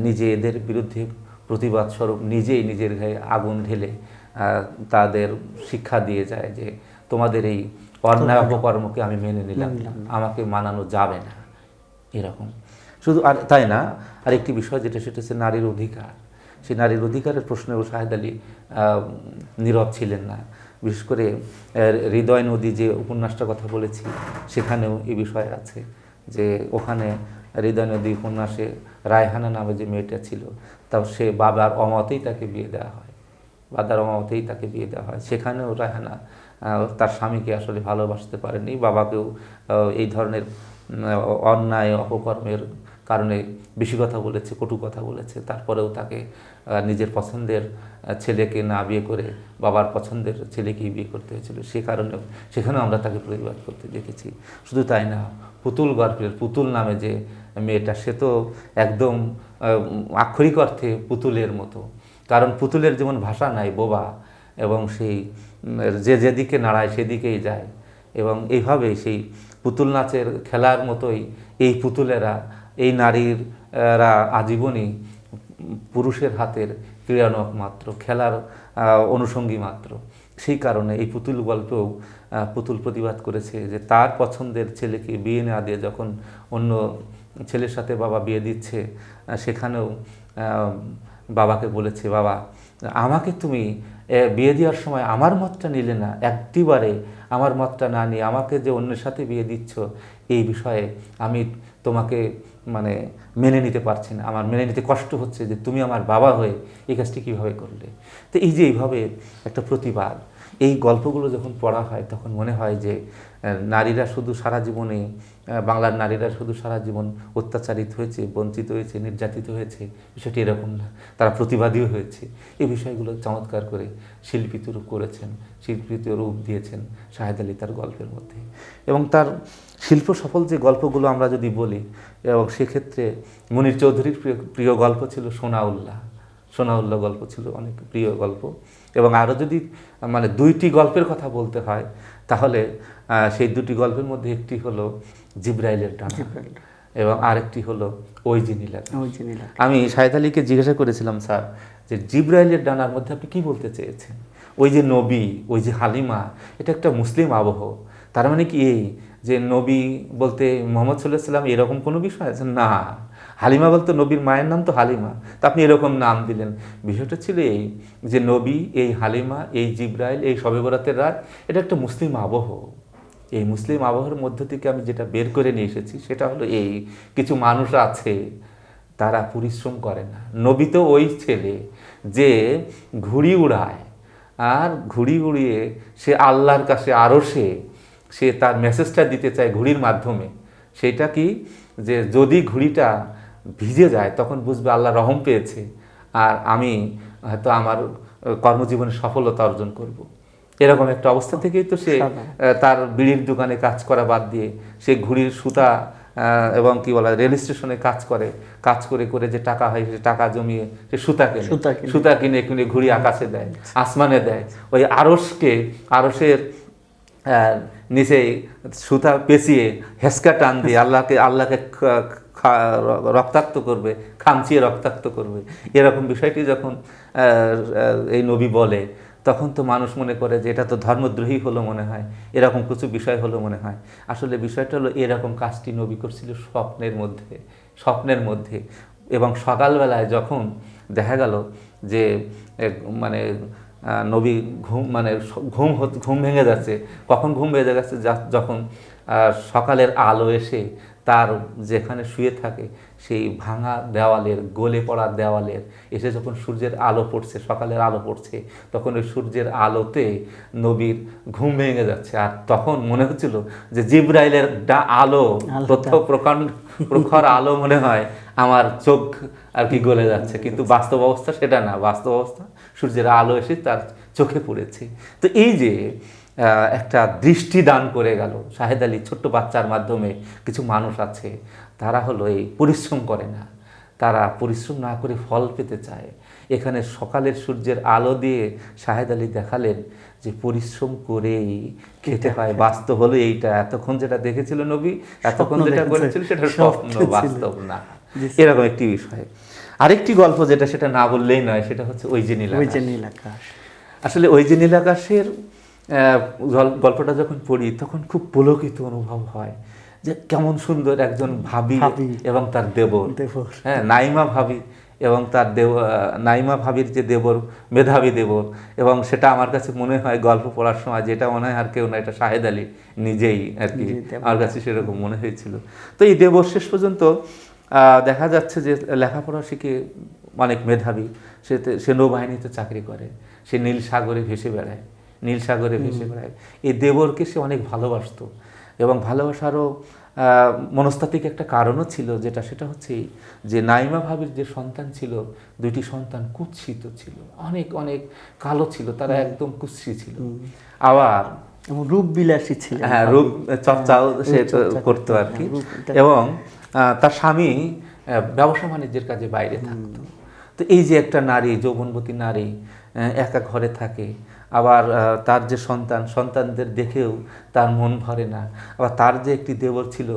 নিজেদের বিরুদ্ধে প্রতিবাদ স্বরূপ নিজেই নিজের গায়ে আগুন ঢেলে তাদের শিক্ষা দিয়ে যায় যে তোমাদের এই অন্যায় অপকর্মকে আমি মেনে নিলাম, আমাকে মানানো যাবে না। এরকম শুধু আর তাই না, আরেকটি বিষয় যেটা, সেটা হচ্ছে নারীর অধিকার। সেই নারীর অধিকারের প্রশ্নেও শাহেদ আলী নীরব ছিলেন না। বিশেষ করে হৃদয় নদী যে উপন্যাসটার কথা বলেছি, সেখানেও এই বিষয় আছে যে ওখানে হৃদয় নদী উপন্যাসে রায়হানা নামে যে মেয়েটা ছিল, তাও সে বাবার অমতেই তাকে বিয়ে দেওয়া হয়, সেখানেও রায়হানা তার স্বামীকে আসলে ভালোবাসতে পারেনি, বাবাকেও এই ধরনের অন্যায় অপকর্মের কারণে বেশি কথা বলেছে, কটু কথা বলেছে, তারপরেও তাকে নিজের পছন্দের ছেলেকে না বিয়ে করে বাবার পছন্দের ছেলেকেই বিয়ে করতে হয়েছিল। সে কারণেও সেখানেও আমরা তাকে প্রতিবাদ করতে দেখেছি। শুধু তাই না, পুতুল গল্পের পুতুল নামে যে মেয়েটা, সে তো একদম আক্ষরিক অর্থে পুতুলের মতো, কারণ পুতুলের যেমন ভাষা নাই, বোবা, এবং সেই যেদিকে নাড়ায় সেদিকেই যায়। এবং এইভাবে সেই পুতুল নাচের খেলার মতোই এই পুতুলেরা, এই নারীরা আজীবনই পুরুষের হাতের ক্রীড়ানক মাত্র, খেলার অনুষঙ্গী মাত্র। সেই কারণে এই পুতুল গল্পেও পুতুল প্রতিবাদ করেছে যে তার পছন্দের ছেলেকে বিয়ে না দিয়ে যখন অন্য ছেলের সাথে বাবা বিয়ে দিচ্ছে, সেখানেও বাবাকে বলেছে, বাবা আমাকে তুমি বিয়ে দেওয়ার সময় আমার মতটা নিলে না, একটিবারে আমার মতটা না নিয়ে আমাকে যে অন্যের সাথে বিয়ে দিচ্ছ, এই বিষয়ে আমি তোমাকে মেনে নিতে পারছি না, আমার মেনে নিতে কষ্ট হচ্ছে যে তুমি আমার বাবা হয়ে এই কাজটি কীভাবে করলে। তো এই যে এইভাবে একটা প্রতিবাদ, এই গল্পগুলো যখন পড়া হয় তখন মনে হয় যে নারীরা শুধু সারা জীবনে, বাংলার নারীরা শুধু সারা জীবন অত্যাচারিত হয়েছে, বঞ্চিত হয়েছে, নির্যাতিত হয়েছে, বিষয়টি এরকম না, তারা প্রতিবাদীও হয়েছে। এই বিষয়গুলো চমৎকার করে শিল্পিত রূপ করেছেন, শিল্পিত রূপ দিয়েছেন শাহেদ আলী তার গল্পের মধ্যে। এবং তার শিল্প সফল যে গল্পগুলো আমরা যদি বলি, এবং সেক্ষেত্রে মনির চৌধুরীর প্রিয় গল্প ছিল সোনাউল্লাহ। সোনাউল্লাহ গল্প ছিল অনেক প্রিয় গল্প। এবং আরও যদি মানে 2টি গল্পের কথা বলতে হয় তাহলে সেই 2টি গল্পের মধ্যে একটি হলো জিব্রাইলের ডানা এবং আরেকটি হলো ওই যে নীলাকাশ। আমি শাহেদ আলীকে জিজ্ঞাসা করেছিলাম, স্যার যে জিব্রাইলের ডানার মধ্যে আপনি কি বলতে চেয়েছেন? ওই যে নবী, ওই যে হালিমা, এটা একটা মুসলিম আবহ, তার মানে কি এই যে নবী বলতে মোহাম্মদ সাল্লাল্লাহু আলাইহি ওয়াসাল্লাম এরকম কোনো বিষয় আছে? না, হালিমা বলতে নবীর মায়ের নাম তো হালিমা, তা আপনি এরকম নাম দিলেন। বিষয়টা ছিল এই যে নবী, এই হালিমা, এই জিব্রাইল, এই শবে বরাতের রাত, এটা একটা মুসলিম আবহ। এই মুসলিম আবহের মধ্য থেকে আমি যেটা বের করে নিয়ে এসেছি সেটা হলো এই, কিছু মানুষ আছে তারা পরিশ্রম করে না। নবী তো ওই ছেলে যে ঘুড়ি উড়ায়, আর ঘুড়ি উড়িয়ে সে আল্লাহর কাছে আরো সে তার মেসেজটা দিতে চায় ঘুড়ির মাধ্যমে। সেটা কি, যে যদি ঘুড়িটা ভিজে যায় তখন বুঝবে আল্লাহ রহম পেয়েছে, আর আমি হয়তো আমার কর্মজীবনে সফলতা অর্জন করব। এরকম একটা অবস্থা থেকেই তো সে তার বিড়ির দোকানে কাজ করা বাদ দিয়ে সে ঘুড়ির সুতা এবং কি বলা রেল স্টেশনে কাজ করে করে যে টাকা হয় সে টাকা জমিয়ে সে সুতা কিনে ঘুড়ি আকাশে দেয়, আসমানে দেয়। ওই আরশের নিচে সুতা পেঁচিয়ে হেসকা টান দিয়ে আল্লাহকে রক্তাক্ত করবে, খামচিয়ে রক্তাক্ত করবে। এরকম বিষয়টি যখন এই নবী বলে তখন তো মানুষ মনে করে যে এটা তো ধর্মদ্রোহী হলো মনে হয়, এরকম কিছু বিষয় হলো মনে হয়। আসলে বিষয়টা হলো এরকম কাজটি নবী করছিল স্বপ্নের মধ্যে। এবং সকালবেলায় যখন দেখা গেল যে মানে নবী ঘুম ভেঙে যাচ্ছে। কখন ঘুম ভেঙে যাচ্ছে? যখন সকালের আলো এসে তার যেখানে শুয়ে থাকে সেই ভাঙা দেওয়ালের, গলে পড়া দেওয়ালের এসে যখন সূর্যের আলো পড়ছে, সকালের আলো পড়ছে, তখন ওই সূর্যের আলোতে নবীর ঘুম ভেঙে যাচ্ছে। আর তখন মনে হচ্ছিল যে জিব্রাইলের আলো, তথ্য প্রখর আলো মনে হয় আমার চোখ আর কি গলে যাচ্ছে। কিন্তু বাস্তব অবস্থা সেটা না, বাস্তব অবস্থা সূর্যের আলো এসে তার চোখে পড়েছে। তো এই যে একটা দৃষ্টি দান করে গেল শাহেদ আলী ছোট্ট বাচ্চার মাধ্যমে। কিছু মানুষ আছে তারা হলো এই পরিশ্রম করে না, তারা পরিশ্রম না করে ফল পেতে চায়। এখানে সকালের সূর্যের আলো দিয়ে শাহেদ আলী দেখালেন যে পরিশ্রম করেই খেতে হয়। বাস্তব হলো এইটা, এতক্ষণ যেটা দেখেছিল নবী, এতক্ষণ যেটা করেছিল সেটা স্বপ্ন, বাস্তব না। এরকম একটি বিষয়। আরেকটি গল্প যেটা সেটা না বললেই নয়, সেটা হচ্ছে ওই যে নীলাকাশ। আসলে ওই যে নীলাকাশের গল্পটা যখন পড়ি তখন খুব পুলকিত অনুভব হয় যে কেমন সুন্দর একজন ভাবি এবং তার দেবর, হ্যাঁ নাইমা ভাবি এবং তার নাইমা ভাবির যে দেবর, মেধাবী দেবর। এবং সেটা আমার কাছে মনে হয় গল্প পড়ার সময় যেটা মনে হয় আর কেউ না, এটা শাহেদ আলী নিজেই আর কি, আমার কাছে সেরকম মনে হয়েছিল। তো এই দেবর শেষ পর্যন্ত দেখা যাচ্ছে যে লেখাপড়া শিখে অনেক মেধাবী, সে নৌবাহিনীতে চাকরি করে, সে নীল সাগরে ভেসে বেড়ায়। এই দেবরকে সে অনেক ভালোবাসতো এবং ভালোবাসারও মনস্তাত্ত্বিক একটা কারণও ছিল, সেটা হচ্ছে যে নাইমা ভাবির যে সন্তান ছিল, 2টি সন্তান কুৎসিত ছিল, অনেক অনেক কালো ছিল, তারা একদম কুৎসি ছিল। আবার রূপ বিলাসী ছিল, হ্যাঁ রূপ চর্চাও সে করতো আর কি। এবং তার স্বামী ব্যবসা বাণিজ্যের কাজে বাইরে থাকতো। তো এই যে একটা নারী, যৌবনবতী নারী একা ঘরে থাকে, আবার তার যে সন্তানদের দেখেও তার মন ভরে না। আবার তার যে একটি দেবর ছিল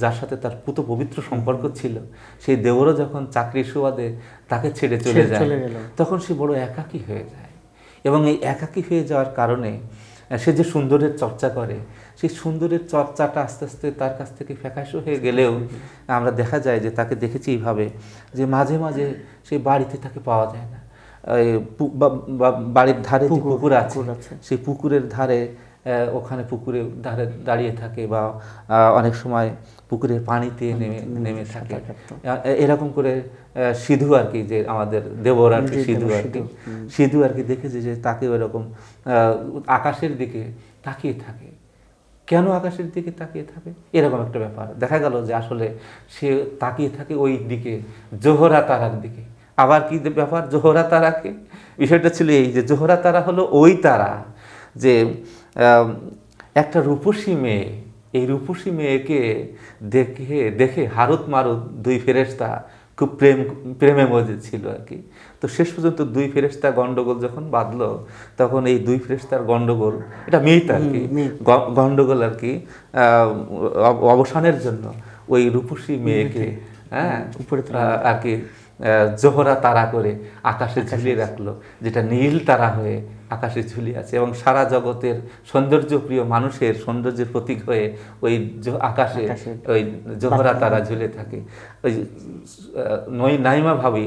যার সাথে তার পুত পবিত্র সম্পর্ক ছিল, সেই দেবরও যখন চাকরির সুবাদে তাকে ছেড়ে চলে যায়, তখন সে বড় একাকী হয়ে যায়। এবং এই একাকী হয়ে যাওয়ার কারণে সে যে সুন্দরের চর্চা করে, সেই সুন্দরের চর্চাটা আস্তে আস্তে তার কাছ থেকে ফ্যাকাশে হয়ে গেলেও আমরা দেখা যায় যে তাকে দেখেছি এইভাবে যে মাঝে মাঝে সেই বাড়িতে তাকে পাওয়া যায় না। বাড়ির ধারে যে পুকুর আছে, সেই পুকুরের ধারে ওখানে পুকুরে ধারে দাঁড়িয়ে থাকে বা অনেক সময় পুকুরের পানিতে নেমে থাকে। এরকম করে সিধু আর কি, যে আমাদের দেবর আর কি, সিধু আর কি দেখেছে যে তাকে ওইরকম আকাশের দিকে তাকিয়ে থাকে। কেন আকাশের দিকে তাকিয়ে থাকে, এরকম একটা ব্যাপার দেখা গেল যে আসলে সে তাকিয়ে থাকে ওই দিকে, জোহরা তারার দিকে। আবার কি ব্যাপার, জোহরা তারাকে, বিষয়টা ছিল এই যে জোহরা তারা হলো ওই তারা যে একটা রূপসী মেয়ে, এই রূপসী মেয়েকে দেখে হারুত মারুত দুই ফেরেশতা খুব প্রেমে মজে ছিল আর কি। তো শেষ পর্যন্ত দুই ফেরেশতা গন্ডগোল যখন বাঁধলো, তখন এই দুই ফেরেশতার গন্ডগোল, এটা মিথ আর কি, গন্ডগোল আর কি অবসানের জন্য ওই রূপসী মেয়েকে আর কি জোহরা তারা করে আকাশে ঝুলিয়ে রাখলো, যেটা নীল তারা হয়ে আকাশে ঝুলিয়ে আছে এবং সারা জগতের সৌন্দর্যপ্রিয় মানুষের সৌন্দর্যের প্রতীক হয়ে ওই আকাশে ওই জোহরা তারা ঝুলে থাকে। ওই নাইমা ভাবি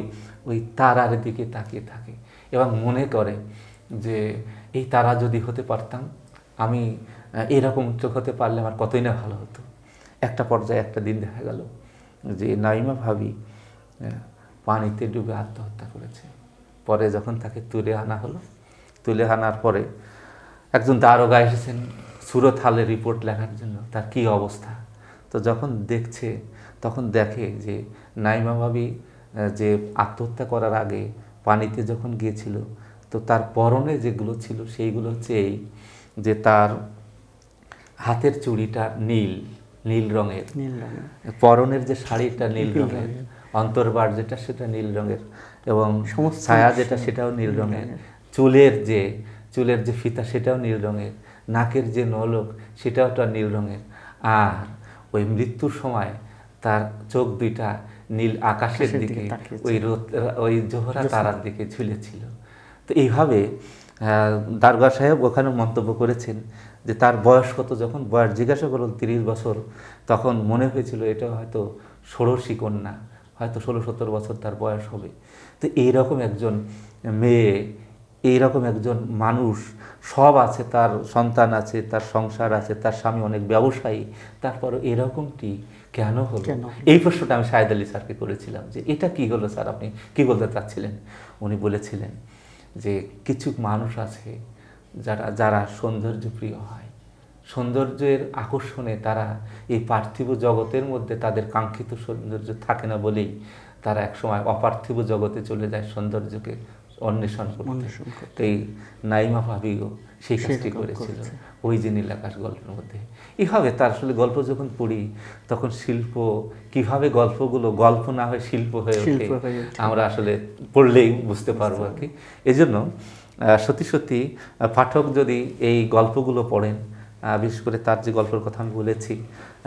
ওই তারার দিকে তাকিয়ে থাকে এবং মনে করে যে এই তারা যদি হতে পারতাম, আমি এরকম চোখ হতে পারলে আমার কতই না ভালো হতো। একটা পর্যায়ে একটা দিন দেখা গেল যে নাইমা ভাবি পানিতে ডুবে আত্মহত্যা করেছে। পরে যখন তাকে তুলে আনা হলো, তুলে আনার পরে একজন দারোগা এসেছেন সুরত হালে রিপোর্ট লেখার জন্য তার কি অবস্থা। তো যখন দেখছে তখন দেখে যে নাইমা ভাবি যে আত্মহত্যা করার আগে পানিতে যখন গিয়েছিল, তো তার পরনে যেগুলো ছিল সেইগুলো হচ্ছে এই যে তার হাতের চুড়িটা নীল রঙের, পরনের যে শাড়িটা নীল রঙের, অন্তর্বার যেটা সেটা নীল রঙের এবং ছায়া যেটা সেটাও নীল রঙের, চুলের যে ফিতা সেটাও নীল রঙের, নাকের যে নলক সেটাও নীল রঙের। আর ওই মৃত্যুর সময় তার চোখ দুইটা নীল আকাশের দিকে, ওই জোহরা তারার দিকে ঝুলেছিল। তো এইভাবে দারোগা সাহেব ওখানে মন্তব্য করেছেন যে তার বয়স কত, যখন বয়স জিজ্ঞাসা করল 30 বছর, তখন মনে হয়েছিল এটা হয়তো ষোড়শী কন্যা, হয়তো 16-17 বছর তার বয়স হবে। তো এইরকম একজন মেয়ে, এইরকম একজন মানুষ, সব আছে, তার সন্তান আছে, তার সংসার আছে, তার স্বামী অনেক ব্যবসায়ী, তারপরও এরকমটি কেন হলো? এই প্রশ্নটা আমি শাহেদ আলী স্যারকে করেছিলাম যে এটা কি হলো স্যার, আপনি কি বলতে চাচ্ছিলেন? উনি বলেছিলেন যে কিছু মানুষ আছে যারা সৌন্দর্যপ্রিয় হয়, সৌন্দর্যের আকর্ষণে তারা এই পার্থিব জগতের মধ্যে তাদের কাঙ্ক্ষিত সৌন্দর্য থাকে না বলেই তারা একসময় অপার্থিব জগতে চলে যায় সৌন্দর্যকে অন্বেষণ করতে। এই নাইমা ভাবিও সেই কাজটি করেছিল ওই যে নীল আকাশ গল্পের মধ্যে। এইভাবে তার আসলে গল্প যখন পড়ি তখন শিল্প কিভাবে গল্পগুলো গল্প না হয়ে শিল্প হয়ে ওঠে আমরা আসলে পড়লেই বুঝতে পারবো আর কি। এজন্য সত্যি সত্যি পাঠক যদি এই গল্পগুলো পড়েন, বিশেষ করে তার যে গল্পের কথা আমি বলেছি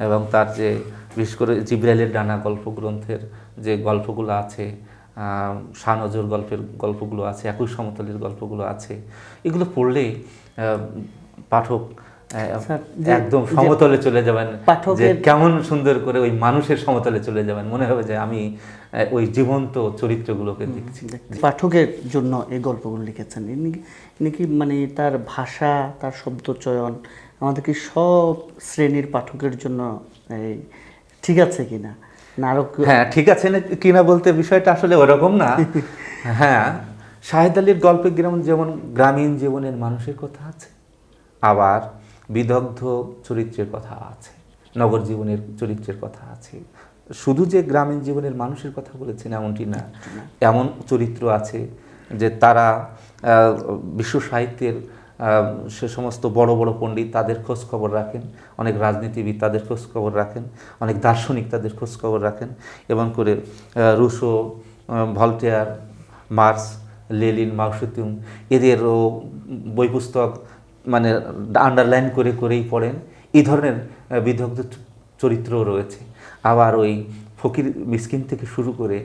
এবং তার যে বিশেষ করে জিবরাইলের ডানা গল্প গ্রন্থের যে গল্পগুলো আছে, শাহনজর গল্পগুলো আছে, একুশ সমতলের গল্পগুলো আছে, এগুলো পড়লেই পাঠক একদম সমতলে চলে যাবেন, যে কেমন সুন্দর করে ওই মানুষের সমতলে চলে যাবেন, মনে হবে যে আমি ওই জীবন্ত চরিত্রগুলোকে দেখছি। পাঠকের জন্য এই গল্পগুলো লিখেছেন ইনি কি মানে তার ভাষা, তার শব্দচয়ন আমাদেরকে সব শ্রেণীর পাঠকের জন্য ঠিক আছে কিনা? হ্যাঁ, ঠিক আছে কিনা বলতে বিষয়টা আসলে ওরকম না। হ্যাঁ, শাহেদ আলীর গল্পে যেমন গ্রামীণ জীবনের মানুষের কথা আছে, আবার বিদগ্ধ চরিত্রের কথা আছে, নগর জীবনের চরিত্রের কথা আছে। শুধু যে গ্রামীণ জীবনের মানুষের কথা বলেছেন এমনটি না, এমন চরিত্র আছে যে তারা বিশ্ব সাহিত্যের সে সমস্ত বড় বড় পণ্ডিত তাদের খোঁজ খবর রাখেন, অনেক রাজনীতিবিদ তাদের খোঁজ খবর রাখেন, অনেক দার্শনিক তাদের খোঁজ খবর রাখেন, এবং করে রুশো, ভলটেয়ার, মার্কস, লেনিন, মাও সেতুং এদেরও বই পুস্তক মানে আন্ডারলাইন করেই পড়েন। এই ধরনের বিদগ্ধ চরিত্রও রয়েছে। আবার ওই ফকির মিসকিন থেকে শুরু করে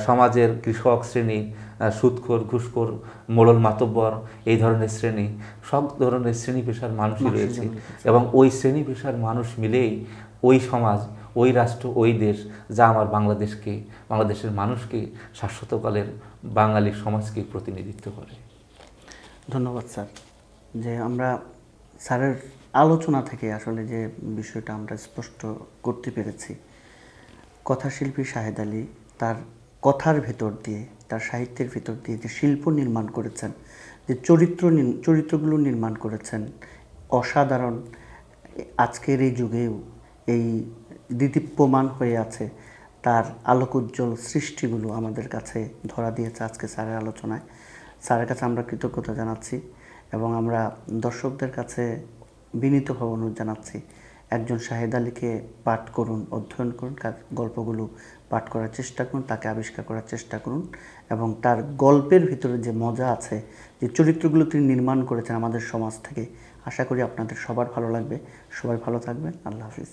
সমাজের কৃষক শ্রেণী, সুদখোর, ঘুষখোর, মোড়ল মাতব্বর, এই ধরনের শ্রেণী, সব ধরনের শ্রেণী পেশার মানুষই রয়েছে। এবং ওই শ্রেণী পেশার মানুষ মিলেই ওই সমাজ, ওই রাষ্ট্র, ওই দেশ যা আমার বাংলাদেশের মানুষকে শাশ্বতকালের বাঙালি সমাজকে প্রতিনিধিত্ব করে। ধন্যবাদ স্যার। যে আমরা স্যারের আলোচনা থেকে আসলে যে বিষয়টা আমরা স্পষ্ট করতে পেরেছি, কথাশিল্পী শাহেদ আলী তার কথার ভেতর দিয়ে, তার সাহিত্যের ভেতর দিয়ে যে শিল্প নির্মাণ করেছেন, যে চরিত্রগুলো নির্মাণ করেছেন, অসাধারণ। আজকের এই যুগেও এই দিদীপ্যমান হয়ে আছে তার আলোকোজ্জ্বল সৃষ্টিগুলো আমাদের কাছে ধরা দিয়েছে আজকে স্যারের আলোচনায়। স্যারের কাছে আমরা কৃতজ্ঞতা জানাচ্ছি এবং আমরা দর্শকদের কাছে বিনীতভাবে অনুরোধ জানাচ্ছি, একজন শাহেদ আলীকে পাঠ করুন, অধ্যয়ন করুন, গল্পগুলো পাঠ করার চেষ্টা করুন, তাকে আবিষ্কার করার চেষ্টা করুন এবং তার গল্পের ভিতরে যে মজা আছে, যে চরিত্রগুলো তিনি নির্মাণ করেছেন আমাদের সমাজ থেকে, আশা করি আপনাদের সবার ভালো লাগবে। সবাই ভালো থাকবেন। আল্লাহ হাফিজ।